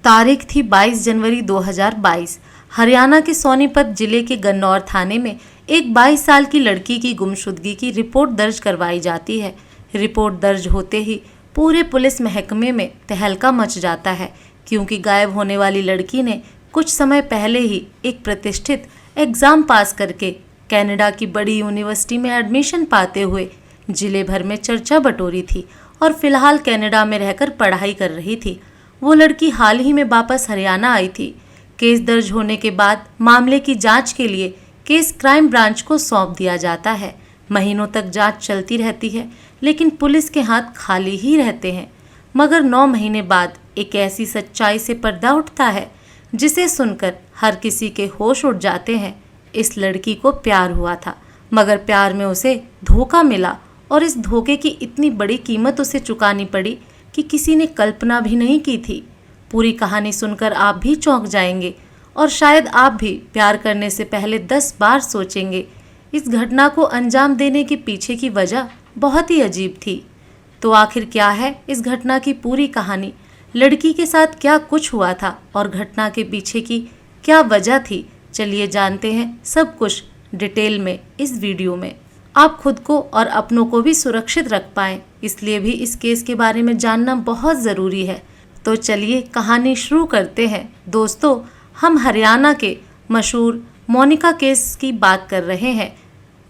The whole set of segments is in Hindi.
तारीख थी 22 जनवरी 2022। हरियाणा के सोनीपत जिले के गन्नौर थाने में एक 22 साल की लड़की की गुमशुदगी की रिपोर्ट दर्ज करवाई जाती है। रिपोर्ट दर्ज होते ही पूरे पुलिस महकमे में तहलका मच जाता है, क्योंकि गायब होने वाली लड़की ने कुछ समय पहले ही एक प्रतिष्ठित एग्ज़ाम पास करके कनाडा की बड़ी यूनिवर्सिटी में एडमिशन पाते हुए जिले भर में चर्चा बटोरी थी और फिलहाल कनाडा में रहकर पढ़ाई कर रही थी। वो लड़की हाल ही में वापस हरियाणा आई थी। केस दर्ज होने के बाद मामले की जांच के लिए केस क्राइम ब्रांच को सौंप दिया जाता है। महीनों तक जांच चलती रहती है, लेकिन पुलिस के हाथ खाली ही रहते हैं। मगर 9 महीने बाद एक ऐसी सच्चाई से पर्दा उठता है जिसे सुनकर हर किसी के होश उड़ जाते हैं। इस लड़की को प्यार हुआ था, मगर प्यार में उसे धोखा मिला और इस धोखे की इतनी बड़ी कीमत उसे चुकानी पड़ी कि किसी ने कल्पना भी नहीं की थी। पूरी कहानी सुनकर आप भी चौंक जाएंगे और शायद आप भी प्यार करने से पहले 10 बार सोचेंगे। इस घटना को अंजाम देने के पीछे की वजह बहुत ही अजीब थी। तो आखिर क्या है इस घटना की पूरी कहानी? लड़की के साथ क्या कुछ हुआ था और घटना के पीछे की क्या वजह थी? चलिए जानते हैं सब कुछ डिटेल में इस वीडियो में। आप खुद को और अपनों को भी सुरक्षित रख पाएं, इसलिए भी इस केस के बारे में जानना बहुत ज़रूरी है। तो चलिए कहानी शुरू करते हैं। दोस्तों, हम हरियाणा के मशहूर मोनिका केस की बात कर रहे हैं।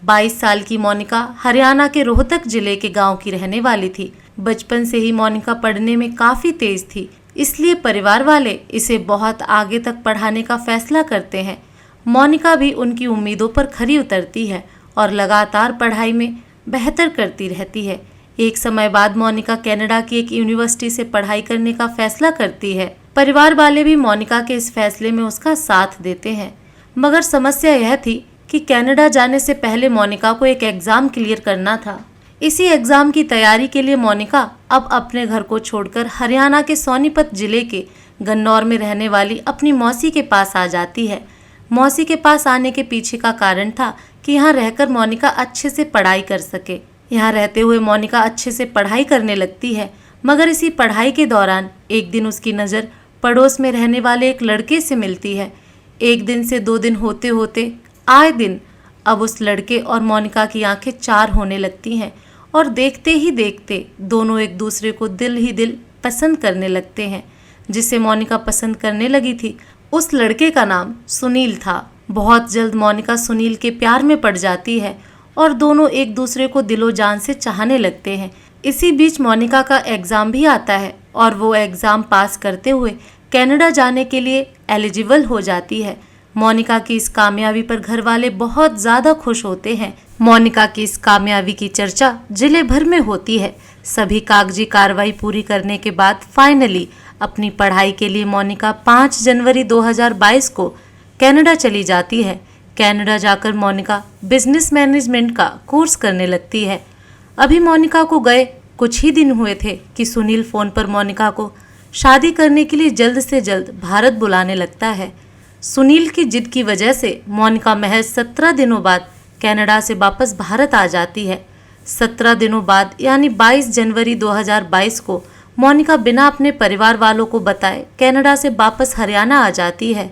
22 साल की मोनिका हरियाणा के रोहतक जिले के गांव की रहने वाली थी। बचपन से ही मोनिका पढ़ने में काफ़ी तेज थी, इसलिए परिवार वाले इसे बहुत आगे तक पढ़ाने का फैसला करते हैं। मोनिका भी उनकी उम्मीदों पर खरी उतरती है और लगातार पढ़ाई में बेहतर करती रहती है। एक समय बाद मोनिका कनाडा की एक यूनिवर्सिटी से पढ़ाई करने का फैसला करती है। परिवार वाले भी मोनिका के इस फैसले में उसका साथ देते हैं, मगर समस्या यह थी कि कनाडा जाने से पहले मोनिका को एक एग्ज़ाम क्लियर करना था। इसी एग्ज़ाम की तैयारी के लिए मोनिका अब अपने घर को छोड़कर हरियाणा के सोनीपत जिले के गन्नौर में रहने वाली अपनी मौसी के पास आ जाती है। मौसी के पास आने के पीछे का कारण था कि यहाँ रहकर मोनिका अच्छे से पढ़ाई कर सके। यहाँ रहते हुए मोनिका अच्छे से पढ़ाई करने लगती है, मगर इसी पढ़ाई के दौरान एक दिन उसकी नज़र पड़ोस में रहने वाले एक लड़के से मिलती है। 1 दिन से 2 दिन होते होते आए दिन अब उस लड़के और मोनिका की आंखें चार होने लगती हैं और देखते ही देखते दोनों एक दूसरे को दिल ही दिल पसंद करने लगते हैं। जिसे मोनिका पसंद करने लगी थी उस लड़के का नाम सुनील था। बहुत जल्द मोनिका सुनील के प्यार में पड़ जाती है और दोनों एक दूसरे को दिलो जान से चाहने लगते हैं। इसी बीच मोनिका का एग्ज़ाम भी आता है और वो एग्ज़ाम पास करते हुए कनाडा जाने के लिए एलिजिबल हो जाती है। मोनिका की इस कामयाबी पर घर वाले बहुत ज़्यादा खुश होते हैं। मोनिका की इस कामयाबी की चर्चा जिले भर में होती है। सभी कागजी कार्रवाई पूरी करने के बाद फाइनली अपनी पढ़ाई के लिए मोनिका 5 जनवरी 2022 को कनाडा चली जाती है। कनाडा जाकर मोनिका बिजनेस मैनेजमेंट का कोर्स करने लगती है। अभी मोनिका को गए कुछ ही दिन हुए थे कि सुनील फ़ोन पर मोनिका को शादी करने के लिए जल्द से जल्द भारत बुलाने लगता है। सुनील की जिद की वजह से मोनिका महज 17 दिनों बाद कनाडा से वापस भारत आ जाती है। 17 दिनों बाद यानी 22 जनवरी 2022 को मोनिका बिना अपने परिवार वालों को बताए कनाडा से वापस हरियाणा आ जाती है।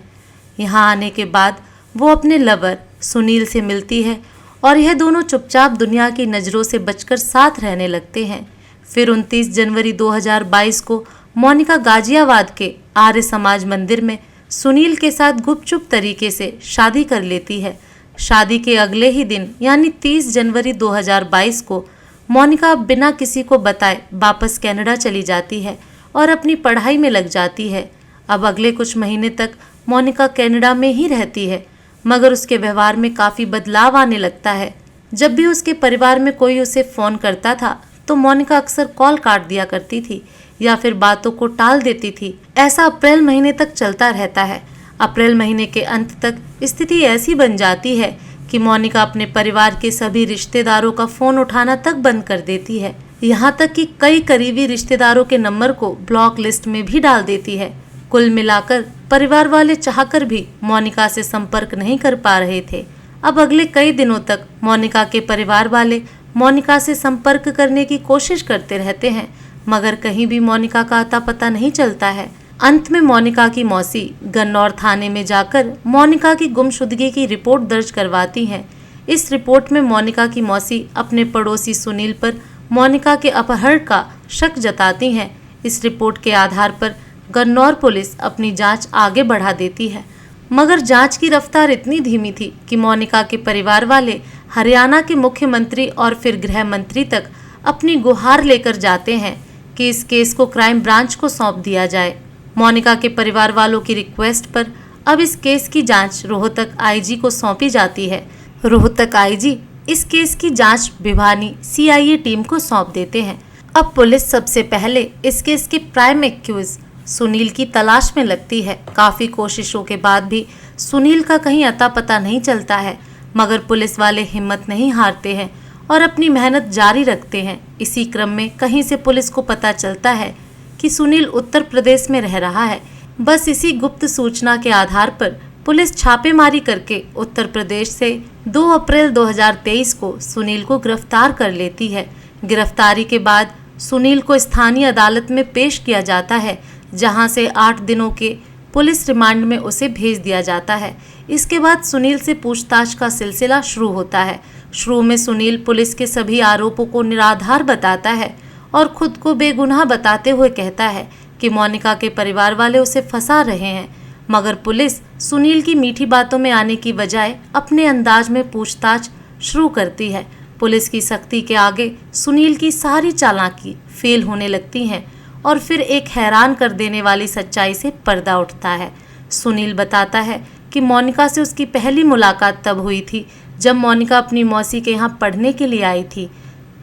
यहाँ आने के बाद वो अपने लवर सुनील से मिलती है और यह दोनों चुपचाप दुनिया की नज़रों से बचकर साथ रहने लगते हैं। फिर 29 जनवरी 2022 को मोनिका गाजियाबाद के आर्य समाज मंदिर में सुनील के साथ गुपचुप तरीके से शादी कर लेती है। शादी के अगले ही दिन यानी 30 जनवरी 2022 को मोनिका बिना किसी को बताए वापस कनाडा चली जाती है और अपनी पढ़ाई में लग जाती है। अब अगले कुछ महीने तक मोनिका कनाडा में ही रहती है, मगर उसके व्यवहार में काफ़ी बदलाव आने लगता है। जब भी उसके परिवार में कोई उसे फ़ोन करता था तो मोनिका अक्सर कॉल काट दिया करती थी या फिर बातों को टाल देती थी। ऐसा अप्रैल महीने तक चलता रहता है। अप्रैल महीने के अंत तक स्थिति ऐसी बन जाती है कि मोनिका अपने परिवार के सभी रिश्तेदारों का फ़ोन उठाना तक बंद कर देती है। यहाँ तक कि कई करीबी रिश्तेदारों के नंबर को ब्लॉक लिस्ट में भी डाल देती है। कुल मिलाकर परिवार वाले चाहकर भी मोनिका से संपर्क नहीं कर पा रहे थे। अब अगले कई दिनों तक मोनिका के परिवार वाले मोनिका से संपर्क करने की कोशिश करते रहते हैं, मगर कहीं भी मोनिका का अता पता नहीं चलता है। अंत में मोनिका की मौसी गन्नौर थाने में जाकर मोनिका की गुमशुदगी की रिपोर्ट दर्ज करवाती हैं। इस रिपोर्ट में मोनिका की मौसी अपने पड़ोसी सुनील पर मोनिका के अपहरण का शक जताती हैं। इस रिपोर्ट के आधार पर गन्नौर पुलिस अपनी जांच आगे बढ़ा देती है, मगर जांच की रफ्तार इतनी धीमी थी कि मोनिका के परिवार वाले हरियाणा के मुख्यमंत्री और फिर गृह मंत्री तक अपनी गुहार लेकर जाते हैं कि इस केस को क्राइम ब्रांच को सौंप दिया जाए। मोनिका के परिवार वालों की रिक्वेस्ट पर अब इस केस की जांच रोहतक आईजी को सौंपी जाती है। रोहतक आईजी इस केस की जांच भिवानी सीआईए टीम को सौंप देते हैं। अब पुलिस सबसे पहले इस केस के प्राइम एक्यूज सुनील की तलाश में लगती है। काफी कोशिशों के बाद भी सुनील का कहीं अता पता नहीं चलता है, मगर पुलिस वाले हिम्मत नहीं हारते हैं और अपनी मेहनत जारी रखते हैं। इसी क्रम में कहीं से पुलिस को पता चलता है कि सुनील उत्तर प्रदेश में रह रहा है। बस इसी गुप्त सूचना के आधार पर पुलिस छापेमारी करके उत्तर प्रदेश से 2 अप्रैल 2023 को सुनील को गिरफ्तार कर लेती है। गिरफ्तारी के बाद सुनील को स्थानीय अदालत में पेश किया जाता है, जहां से 8 दिनों के पुलिस रिमांड में उसे भेज दिया जाता है। इसके बाद सुनील से पूछताछ का सिलसिला शुरू होता है। शुरू में सुनील पुलिस के सभी आरोपों को निराधार बताता है और खुद को बेगुनाह बताते हुए कहता है कि मोनिका के परिवार वाले उसे फंसा रहे हैं, मगर पुलिस सुनील की मीठी बातों में आने की बजाय अपने अंदाज में पूछताछ शुरू करती है। पुलिस की सख्ती के आगे सुनील की सारी चालाकी फेल होने लगती हैं और फिर एक हैरान कर देने वाली सच्चाई से पर्दा उठता है। सुनील बताता है कि मोनिका से उसकी पहली मुलाकात तब हुई थी जब मोनिका अपनी मौसी के यहाँ पढ़ने के लिए आई थी।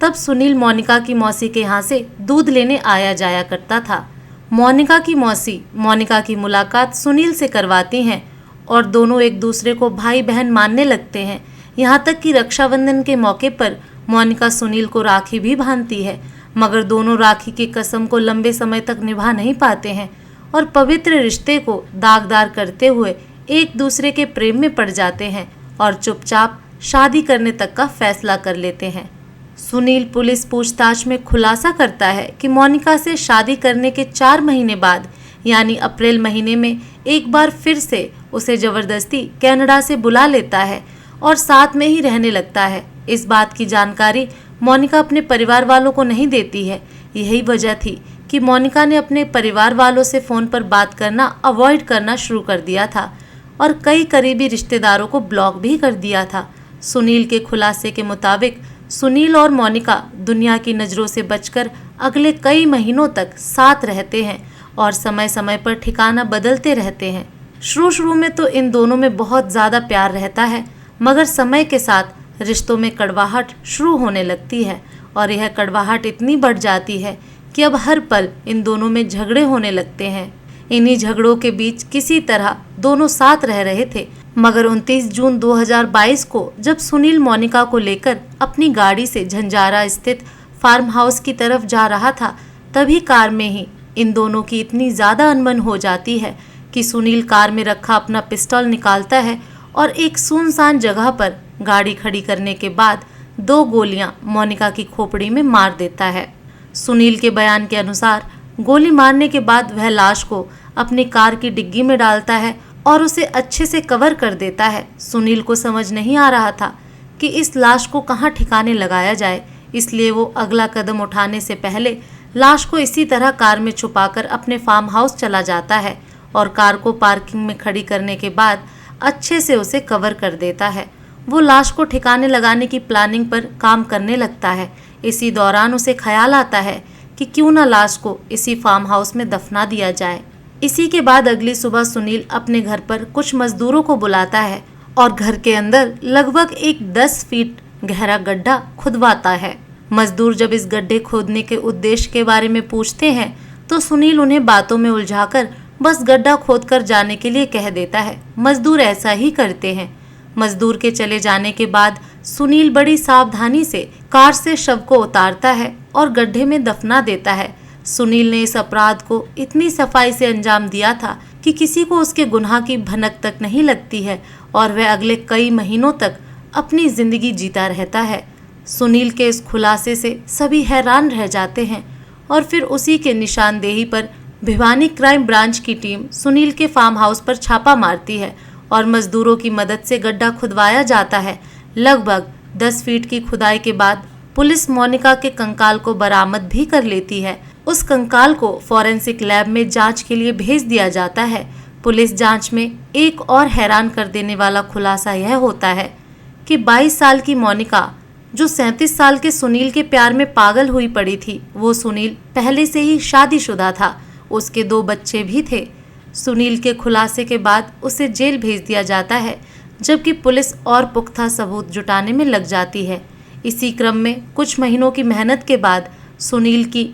तब सुनील मोनिका की मौसी के यहाँ से दूध लेने आया जाया करता था। मोनिका की मौसी मोनिका की मुलाकात सुनील से करवाती हैं और दोनों एक दूसरे को भाई बहन मानने लगते हैं। यहाँ तक कि रक्षाबंधन के मौके पर मोनिका सुनील को राखी भी बांधती है, मगर दोनों राखी की कसम को लंबे समय तक निभा नहीं पाते हैं और पवित्र रिश्ते को दागदार करते हुए एक दूसरे के प्रेम में पड़ जाते हैं और चुपचाप शादी करने तक का फैसला कर लेते हैं। सुनील पुलिस पूछताछ में खुलासा करता है कि मोनिका से शादी करने के 4 महीने बाद यानी अप्रैल महीने में एक बार फिर से उसे जबरदस्ती कनाडा से बुला लेता है और साथ में ही रहने लगता है। इस बात की जानकारी मोनिका अपने परिवार वालों को नहीं देती है। यही वजह थी कि मोनिका ने अपने परिवार वालों से फ़ोन पर बात करना अवॉइड करना शुरू कर दिया था और कई करीबी रिश्तेदारों को ब्लॉक भी कर दिया था। सुनील के खुलासे के मुताबिक सुनील और मोनिका दुनिया की नज़रों से बचकर अगले कई महीनों तक साथ रहते हैं और समय समय पर ठिकाना बदलते रहते हैं। शुरू में तो इन दोनों में बहुत ज़्यादा प्यार रहता है, मगर समय के साथ रिश्तों में कड़वाहट शुरू होने लगती है और यह कड़वाहट इतनी बढ़ जाती है कि अब हर पल इन दोनों में झगड़े होने लगते हैं। इन्हीं झगड़ों के बीच किसी तरह दोनों साथ रह रहे थे, मगर 29 जून 2022 को जब सुनील मोनिका को लेकर अपनी गाड़ी से झंझारा स्थित फार्म हाउस की तरफ जा रहा था, तभी कार में ही इन दोनों की इतनी ज़्यादा अनबन हो जाती है कि सुनील कार में रखा अपना पिस्टल निकालता है और एक सुनसान जगह पर गाड़ी खड़ी करने के बाद 2 गोलियां मोनिका की खोपड़ी में मार देता है। सुनील के बयान के अनुसार गोली मारने के बाद वह लाश को अपनी कार की डिग्गी में डालता है और उसे अच्छे से कवर कर देता है। सुनील को समझ नहीं आ रहा था कि इस लाश को कहाँ ठिकाने लगाया जाए, इसलिए वो अगला कदम उठाने से पहले लाश को इसी तरह कार में छुपाकर अपने फार्म हाउस चला जाता है और कार को पार्किंग में खड़ी करने के बाद अच्छे से उसे कवर कर देता है। वो लाश को ठिकाने लगाने की प्लानिंग पर काम करने लगता है। इसी दौरान उसे ख्याल आता है कि क्यों ना लाश को इसी फार्म हाउस में दफना दिया जाए। इसी के बाद अगली सुबह सुनील अपने घर पर कुछ मजदूरों को बुलाता है और घर के अंदर लगभग एक 10 फीट गहरा गड्ढा खुदवाता है। मजदूर जब इस गड्ढे खोदने के उद्देश्य के बारे में पूछते हैं तो सुनील उन्हें बातों में उलझाकर बस गड्ढा खोदकर जाने के लिए कह देता है। मजदूर ऐसा ही करते हैं। मजदूर के चले जाने के बाद सुनील बड़ी सावधानी से कार से शव को उतारता है और गड्ढे में दफना देता है। सुनील ने इस अपराध को इतनी सफाई से अंजाम दिया था कि किसी को उसके गुनाह की भनक तक नहीं लगती है और वह अगले कई महीनों तक अपनी जिंदगी जीता रहता है। सुनील के इस खुलासे से सभी हैरान रह जाते हैं और फिर उसी के निशानदेही पर भिवानी क्राइम ब्रांच की टीम सुनील के फार्म हाउस पर छापा मारती है और मजदूरों की मदद से गड्ढा खुदवाया जाता है। लगभग 10 फीट की खुदाई के बाद पुलिस मोनिका के कंकाल को बरामद भी कर लेती है। उस कंकाल को फॉरेंसिक लैब में जांच के लिए भेज दिया जाता है। पुलिस जांच में एक और हैरान कर देने वाला खुलासा यह होता है कि 22 साल की मोनिका जो 37 साल के सुनील के प्यार में पागल हुई पड़ी थी, वो सुनील पहले से ही शादीशुदा था। उसके 2 बच्चे भी थे। सुनील के खुलासे के बाद उसे जेल भेज दिया जाता है, जबकि पुलिस और पुख्ता सबूत जुटाने में लग जाती है। इसी क्रम में कुछ महीनों की मेहनत के बाद सुनील की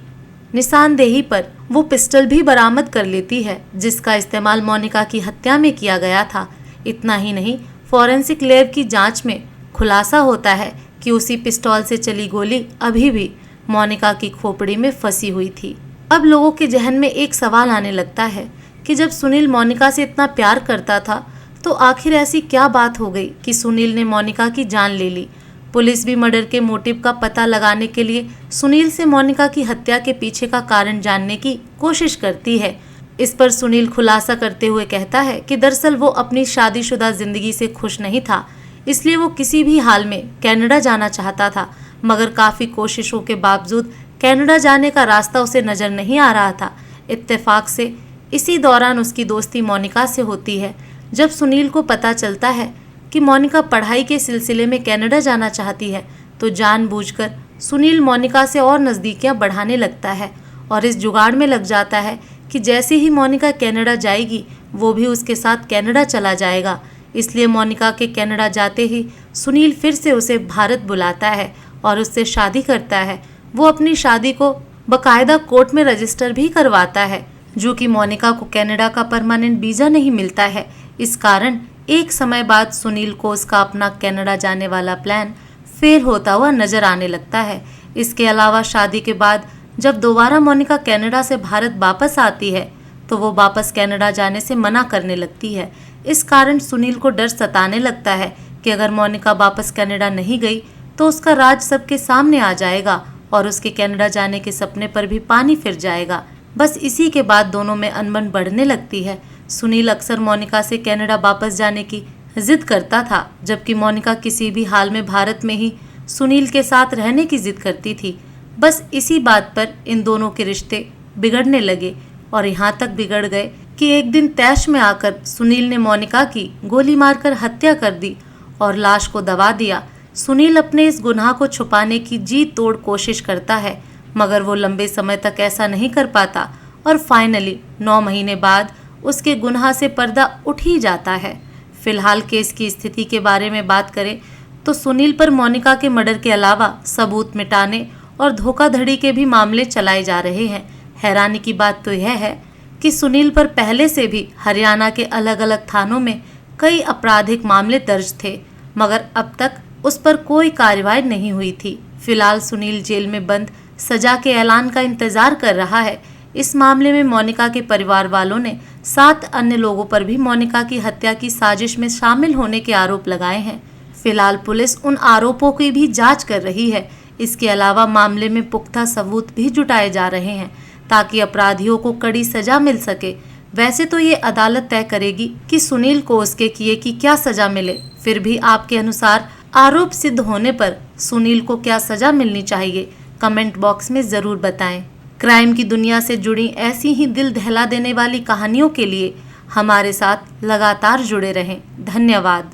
निशानदेही पर वो पिस्टल भी बरामद कर लेती है, जिसका इस्तेमाल मोनिका की हत्या में किया गया था। इतना ही नहीं, फॉरेंसिक लैब की जांच में खुलासा होता है कि उसी पिस्तौल से चली गोली अभी भी मोनिका की खोपड़ी में फंसी हुई थी। अब लोगों के जहन में एक सवाल आने लगता है कि जब सुनील मोनिका से इतना प्यार करता था, तो आखिर ऐसी क्या बात हो गई कि सुनील ने मोनिका की जान ले ली। पुलिस भी मर्डर के मोटिव का पता लगाने के लिए सुनील से मोनिका की हत्या के पीछे का कारण जानने की कोशिश करती है। इस पर सुनील खुलासा करते हुए कहता है कि दरअसल वो अपनी शादीशुदा जिंदगी से खुश नहीं था, इसलिए वो किसी भी हाल में कनाडा जाना चाहता था, मगर काफ़ी कोशिशों के बावजूद कनाडा जाने का रास्ता उसे नज़र नहीं आ रहा था। इत्तेफाक से इसी दौरान उसकी दोस्ती मोनिका से होती है। जब सुनील को पता चलता है कि मोनिका पढ़ाई के सिलसिले में कनाडा जाना चाहती है, तो जानबूझकर सुनील मोनिका से और नज़दीकियां बढ़ाने लगता है और इस जुगाड़ में लग जाता है कि जैसे ही मोनिका कनाडा जाएगी, वो भी उसके साथ कनाडा चला जाएगा। इसलिए मोनिका के कनाडा जाते ही सुनील फिर से उसे भारत बुलाता है और उससे शादी करता है। वो अपनी शादी को बाकायदा कोर्ट में रजिस्टर भी करवाता है, जो कि मोनिका को कनाडा का परमानेंट वीज़ा नहीं मिलता है। इस कारण एक समय बाद सुनील को उसका अपना कनाडा जाने वाला प्लान फेल होता हुआ नजर आने लगता है। इसके अलावा शादी के बाद जब दोबारा मोनिका कनाडा से भारत वापस आती है, तो वो वापस कनाडा जाने से मना करने लगती है। इस कारण सुनील को डर सताने लगता है कि अगर मोनिका वापस कनाडा नहीं गई तो उसका राज सबके सामने आ जाएगा और उसके कनाडा जाने के सपने पर भी पानी फिर जाएगा। बस इसी के बाद दोनों में अनबन बढ़ने लगती है। सुनील अक्सर मोनिका से कनाडा वापस जाने की जिद करता था, जबकि मोनिका किसी भी हाल में भारत में ही सुनील के साथ रहने की जिद करती थी। बस इसी बात पर इन दोनों के रिश्ते बिगड़ने लगे और यहाँ तक बिगड़ गए कि एक दिन तैश में आकर सुनील ने मोनिका की गोली मारकर हत्या कर दी और लाश को दबा दिया। सुनील अपने इस गुनाह को छुपाने की जी तोड़ कोशिश करता है, मगर वो लंबे समय तक ऐसा नहीं कर पाता और फाइनली 9 महीने बाद उसके गुनाह से पर्दा उठ ही जाता है। फिलहाल केस की स्थिति के बारे में बात करें तो सुनील पर मोनिका के मर्डर के अलावा सबूत मिटाने और धोखाधड़ी के भी मामले चलाए जा रहे हैं। हैरानी की बात तो यह है कि सुनील पर पहले से भी हरियाणा के अलग अलग थानों में कई आपराधिक मामले दर्ज थे, मगर अब तक उस पर कोई कार्रवाई नहीं हुई थी। फिलहाल सुनील जेल में बंद सजा के ऐलान का इंतजार कर रहा है। इस मामले में मोनिका के परिवार वालों ने 7 अन्य लोगों पर भी मोनिका की हत्या की साजिश में शामिल होने के आरोप लगाए हैं। फिलहाल पुलिस उन आरोपों की भी जांच कर रही है। इसके अलावा मामले में पुख्ता सबूत भी जुटाए जा रहे हैं ताकि अपराधियों को कड़ी सजा मिल सके। वैसे तो ये अदालत तय करेगी कि सुनील को उसके किए की क्या सजा मिले। फिर भी आपके अनुसार आरोप सिद्ध होने पर सुनील को क्या सजा मिलनी चाहिए, कमेंट बॉक्स में ज़रूर बताएं। क्राइम की दुनिया से जुड़ी ऐसी ही दिल दहला देने वाली कहानियों के लिए हमारे साथ लगातार जुड़े रहें। धन्यवाद।